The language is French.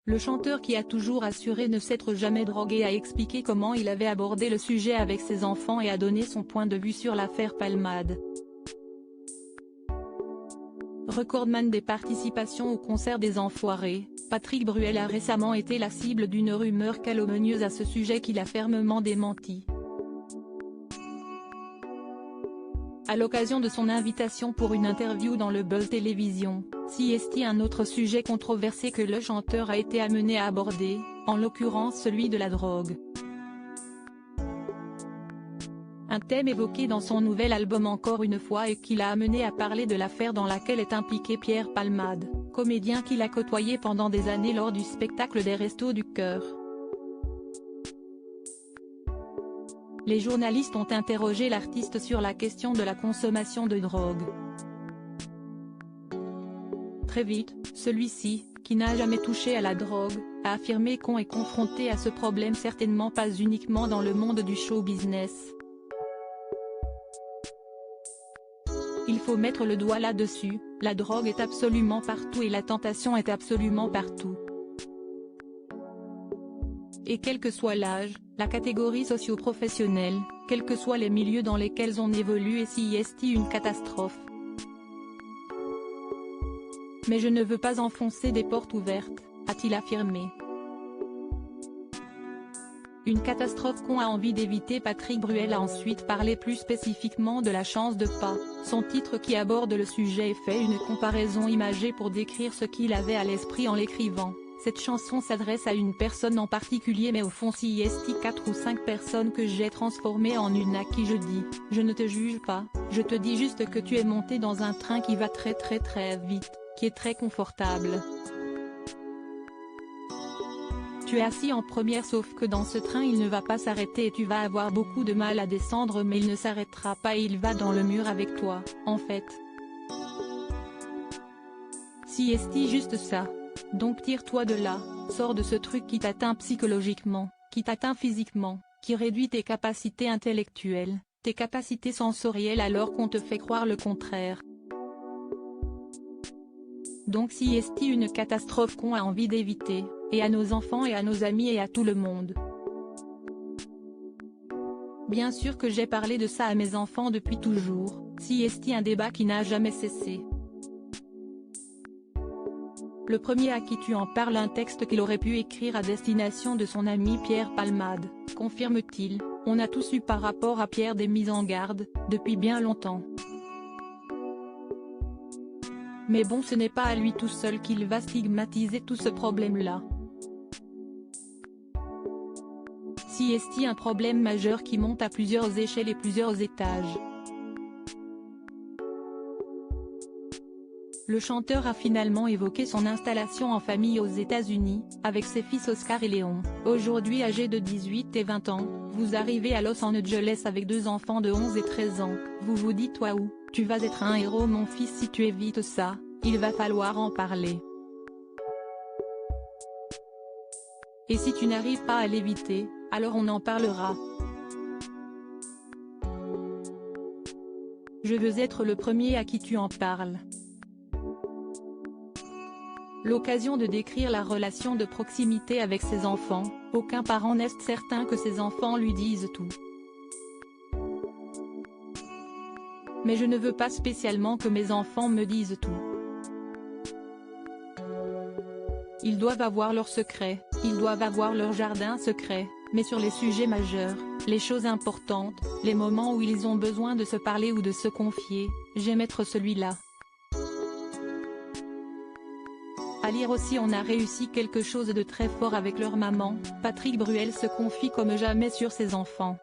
Le chanteur qui a toujours assuré ne s'être jamais drogué a expliqué comment il avait abordé le sujet avec ses enfants et a donné son point de vue sur l'affaire Palmade. Recordman des participations au concert des Enfoirés, Patrick Bruel a récemment été la cible d'une rumeur calomnieuse à ce sujet qu'il a fermement démenti. À l'occasion de son invitation pour une interview dans le Buzz Télévision, est un autre sujet controversé que le chanteur a été amené à aborder, en l'occurrence celui de la drogue. Un thème évoqué dans son nouvel album Encore une fois et qui l'a amené à parler de l'affaire dans laquelle est impliqué Pierre Palmade, comédien qu'il a côtoyé pendant des années lors du spectacle des Restos du Cœur. Les journalistes ont interrogé l'artiste sur la question de la consommation de drogue. Très vite, celui-ci, qui n'a jamais touché à la drogue, a affirmé qu'on est confronté à ce problème certainement pas uniquement dans le monde du show business. Il faut mettre le doigt là-dessus, la drogue est absolument partout et la tentation est absolument partout. Et quel que soit l'âge, la catégorie socio-professionnelle, quels que soient les milieux dans lesquels on évolue et si est une catastrophe. Mais je ne veux pas enfoncer des portes ouvertes, a-t-il affirmé. Une catastrophe qu'on a envie d'éviter. Patrick Bruel a ensuite parlé plus spécifiquement de La chance de pas, son titre qui aborde le sujet et fait une comparaison imagée pour décrire ce qu'il avait à l'esprit en l'écrivant. Cette chanson s'adresse à une personne en particulier mais au fond si est 4 ou 5 personnes que j'ai transformées en une à qui je dis, je ne te juge pas, je te dis juste que tu es monté dans un train qui va très vite, qui est très confortable. Tu es assis en première sauf que dans ce train il ne va pas s'arrêter et tu vas avoir beaucoup de mal à descendre mais il ne s'arrêtera pas et il va dans le mur avec toi, en fait. Si est juste ça. Donc tire-toi de là, sors de ce truc qui t'atteint psychologiquement, qui t'atteint physiquement, qui réduit tes capacités intellectuelles, tes capacités sensorielles alors qu'on te fait croire le contraire. Donc si est une catastrophe qu'on a envie d'éviter, et à nos enfants et à nos amis et à tout le monde. Bien sûr que j'ai parlé de ça à mes enfants depuis toujours, si est un débat qui n'a jamais cessé. Le premier à qui tu en parles un texte qu'il aurait pu écrire à destination de son ami Pierre Palmade, confirme-t-il, on a tous eu par rapport à Pierre des mises en garde, depuis bien longtemps. Mais bon ce n'est pas à lui tout seul qu'il va stigmatiser tout ce problème-là. Si est un problème majeur qui monte à plusieurs échelles et plusieurs étages. Le chanteur a finalement évoqué son installation en famille aux États-Unis, avec ses fils Oscar et Léon, aujourd'hui âgés de 18 et 20 ans, vous arrivez à Los Angeles avec 2 enfants de 11 et 13 ans, vous vous dites waouh, tu vas être un héros mon fils si tu évites ça, il va falloir en parler. Et si tu n'arrives pas à l'éviter, alors on en parlera. Je veux être le premier à qui tu en parles. L'occasion de décrire la relation de proximité avec ses enfants, aucun parent n'est certain que ses enfants lui disent tout. Mais je ne veux pas spécialement que mes enfants me disent tout. Ils doivent avoir leurs secrets, ils doivent avoir leur jardin secret, mais sur les sujets majeurs, les choses importantes, les moments où ils ont besoin de se parler ou de se confier, j'aime être celui-là. À lire aussi on a réussi quelque chose de très fort avec leur maman, Patrick Bruel se confie comme jamais sur ses enfants.